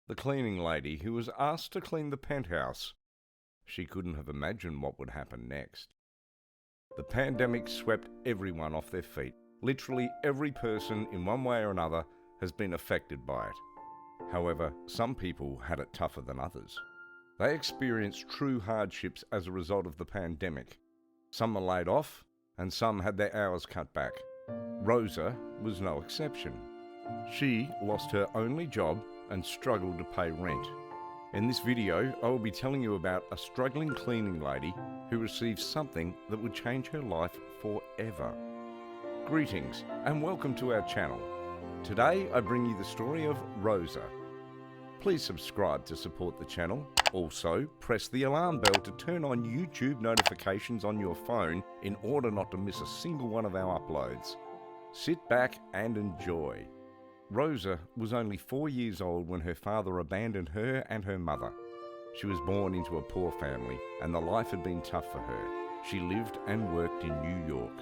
the cleaning lady who was asked to clean the penthouse. She couldn't have imagined what would happen next. The pandemic swept everyone off their feet. Literally every person in one way or another has been affected by it. However, some people had it tougher than others. They experienced true hardships as a result of the pandemic. Some were laid off, and some had their hours cut back. Rosa was no exception. She lost her only job and struggled to pay rent. In this video, I will be telling you about a struggling cleaning lady who received something that would change her life forever. Greetings and welcome to our channel. Today I bring you the story of Rosa. Please subscribe to support the channel. Also, press the alarm bell to turn on YouTube notifications on your phone in order not to miss a single one of our uploads. Sit back and enjoy. Rosa was only 4 years old when her father abandoned her and her mother. She was born into a poor family and the life had been tough for her. She lived and worked in New York.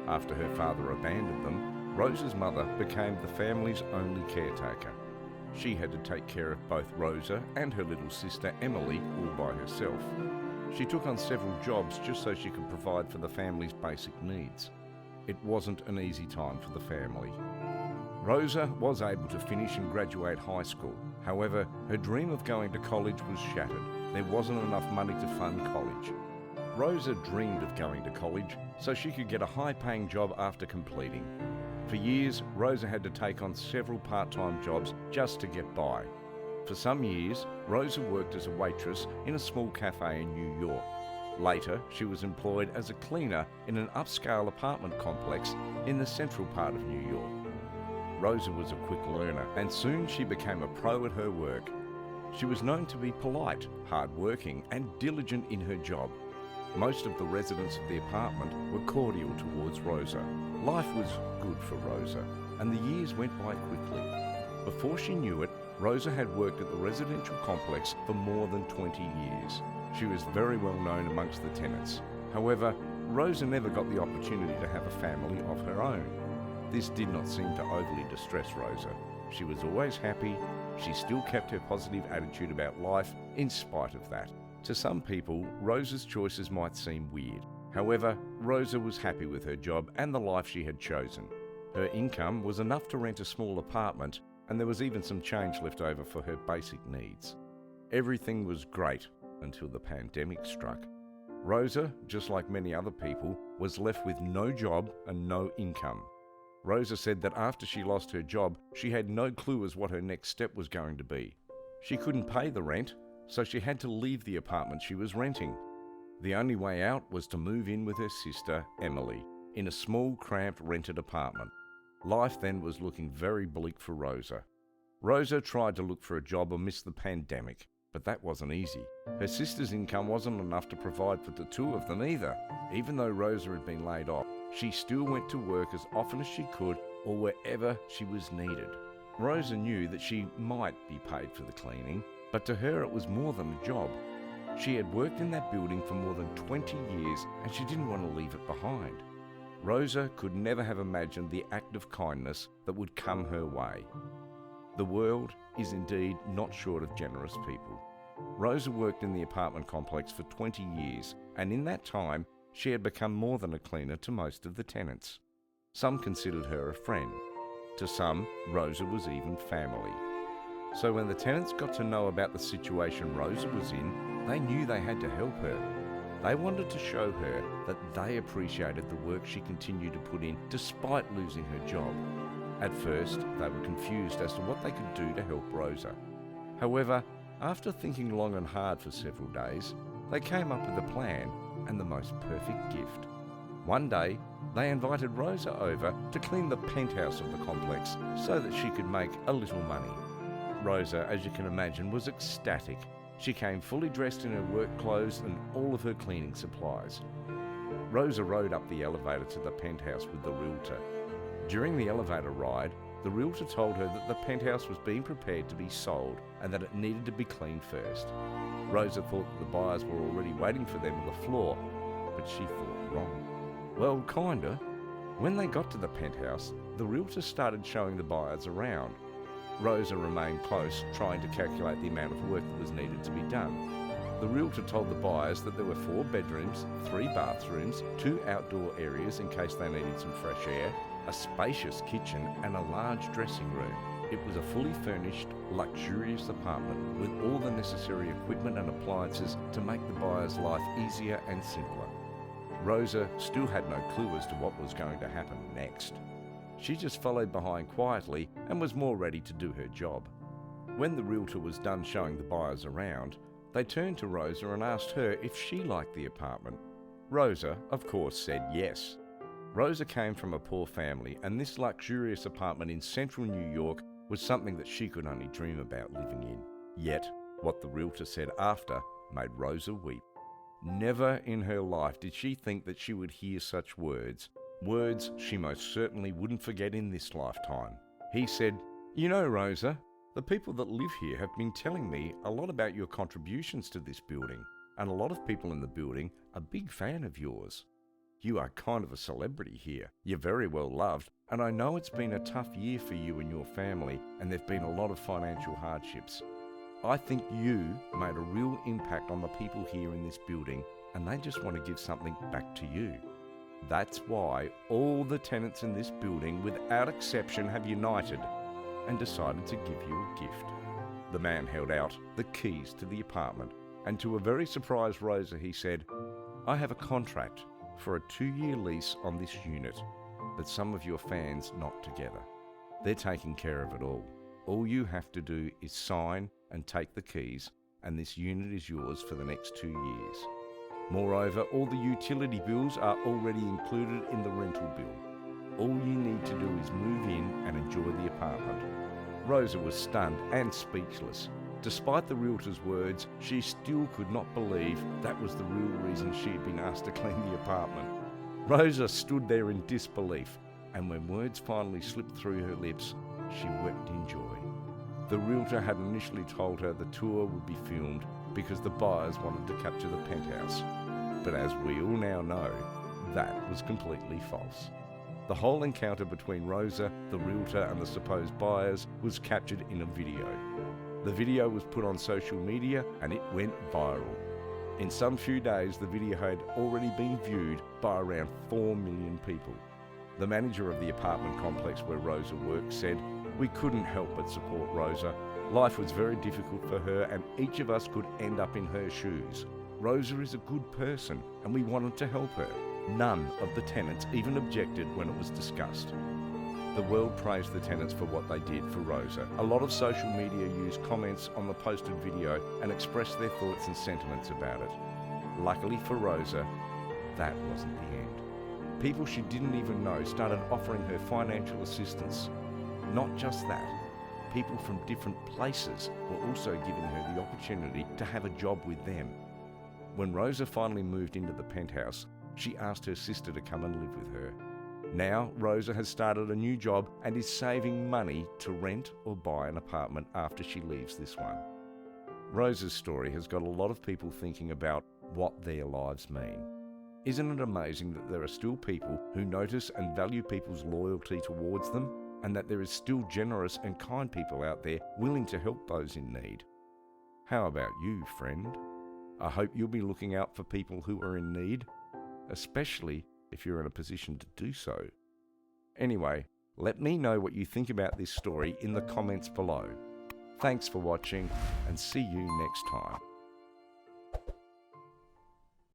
After her father abandoned them, Rosa's mother became the family's only caretaker. She had to take care of both Rosa and her little sister Emily all by herself. She took on several jobs just so she could provide for the family's basic needs. It wasn't an easy time for the family. Rosa was able to finish and graduate high school. However, her dream of going to college was shattered. There wasn't enough money to fund college. Rosa dreamed of going to college so she could get a high-paying job after completing. For years, Rosa had to take on several part-time jobs just to get by. For some years, Rosa worked as a waitress in a small cafe in New York. Later, she was employed as a cleaner in an upscale apartment complex in the central part of New York. Rosa was a quick learner, and soon she became a pro at her work. She was known to be polite, hard-working, and diligent in her job. Most of the residents of the apartment were cordial towards Rosa. Life was good for Rosa, and the years went by quickly. Before she knew it, Rosa had worked at the residential complex for more than 20 years. She was very well known amongst the tenants. However, Rosa never got the opportunity to have a family of her own. This did not seem to overly distress Rosa. She was always happy. She still kept her positive attitude about life in spite of that. To some people, Rosa's choices might seem weird. However, Rosa was happy with her job and the life she had chosen. Her income was enough to rent a small apartment, and there was even some change left over for her basic needs. Everything was great until the pandemic struck. Rosa, just like many other people, was left with no job and no income. Rosa said that after she lost her job, she had no clue as what her next step was going to be. She couldn't pay the rent, so she had to leave the apartment she was renting. The only way out was to move in with her sister, Emily, in a small, cramped, rented apartment. Life then was looking very bleak for Rosa. Rosa tried to look for a job amidst the pandemic, but that wasn't easy. Her sister's income wasn't enough to provide for the two of them either. Even though Rosa had been laid off, she still went to work as often as she could or wherever she was needed. Rosa knew that she might be paid for the cleaning, but to her it was more than a job. She had worked in that building for more than 20 years and she didn't want to leave it behind. Rosa could never have imagined the act of kindness that would come her way. The world is indeed not short of generous people. Rosa worked in the apartment complex for 20 years, and in that time, she had become more than a cleaner to most of the tenants. Some considered her a friend. To some, Rosa was even family. So when the tenants got to know about the situation Rosa was in, they knew they had to help her. They wanted to show her that they appreciated the work she continued to put in despite losing her job. At first, they were confused as to what they could do to help Rosa. However, after thinking long and hard for several days, they came up with a plan and the most perfect gift. One day, they invited Rosa over to clean the penthouse of the complex so that she could make a little money. Rosa, as you can imagine, was ecstatic. She came fully dressed in her work clothes and all of her cleaning supplies. Rosa rode up the elevator to the penthouse with the realtor. During the elevator ride, the realtor told her that the penthouse was being prepared to be sold and that it needed to be cleaned first. Rosa thought that the buyers were already waiting for them on the floor, but she thought wrong. Well, kinda. When they got to the penthouse, the realtor started showing the buyers around. Rosa remained close, trying to calculate the amount of work that was needed to be done. The realtor told the buyers that there were 4 bedrooms, 3 bathrooms, 2 outdoor areas in case they needed some fresh air, a spacious kitchen and a large dressing room. It was a fully furnished, luxurious apartment with all the necessary equipment and appliances to make the buyer's life easier and simpler. Rosa still had no clue as to what was going to happen next. She just followed behind quietly and was more ready to do her job. When the realtor was done showing the buyers around, they turned to Rosa and asked her if she liked the apartment. Rosa, of course, said yes. Rosa came from a poor family, and this luxurious apartment in central New York was something that she could only dream about living in. Yet, what the realtor said after made Rosa weep. Never in her life did she think that she would hear such words she most certainly wouldn't forget in this lifetime. He said, "You know, Rosa, the people that live here have been telling me a lot about your contributions to this building, and a lot of people in the building are a big fan of yours. You are kind of a celebrity here. You're very well loved, and I know it's been a tough year for you and your family, and there've been a lot of financial hardships. I think you made a real impact on the people here in this building, and they just want to give something back to you. That's why all the tenants in this building, without exception, have united and decided to give you a gift." The man held out the keys to the apartment, and to a very surprised Rosa, he said, "I have a contract for a 2-year lease on this unit, but some of your fans knocked together. They're taking care of it all. All you have to do is sign and take the keys, and this unit is yours for the next 2 years. Moreover, all the utility bills are already included in the rental bill. All you need to do is move in and enjoy the apartment." Rosa was stunned and speechless. Despite the realtor's words, she still could not believe that was the real reason she had been asked to clean the apartment. Rosa stood there in disbelief, and when words finally slipped through her lips, she wept in joy. The realtor had initially told her the tour would be filmed because the buyers wanted to capture the penthouse. But as we all now know, that was completely false. The whole encounter between Rosa, the realtor, and the supposed buyers was captured in a video. The video was put on social media and it went viral. In some few days, the video had already been viewed by around 4 million people. The manager of the apartment complex where Rosa worked said, "We couldn't help but support Rosa. Life was very difficult for her and each of us could end up in her shoes. Rosa is a good person and we wanted to help her." None of the tenants even objected when it was discussed. The world praised the tenants for what they did for Rosa. A lot of social media used comments on the posted video and expressed their thoughts and sentiments about it. Luckily for Rosa, that wasn't the end. People she didn't even know started offering her financial assistance. Not just that, people from different places were also giving her the opportunity to have a job with them. When Rosa finally moved into the penthouse, she asked her sister to come and live with her. Now, Rosa has started a new job and is saving money to rent or buy an apartment after she leaves this one. Rosa's story has got a lot of people thinking about what their lives mean. Isn't it amazing that there are still people who notice and value people's loyalty towards them, and that there is still generous and kind people out there willing to help those in need? How about you, friend? I hope you'll be looking out for people who are in need, especially if you're in a position to do so. Anyway, let me know what you think about this story in the comments below. Thanks for watching, and see you next time.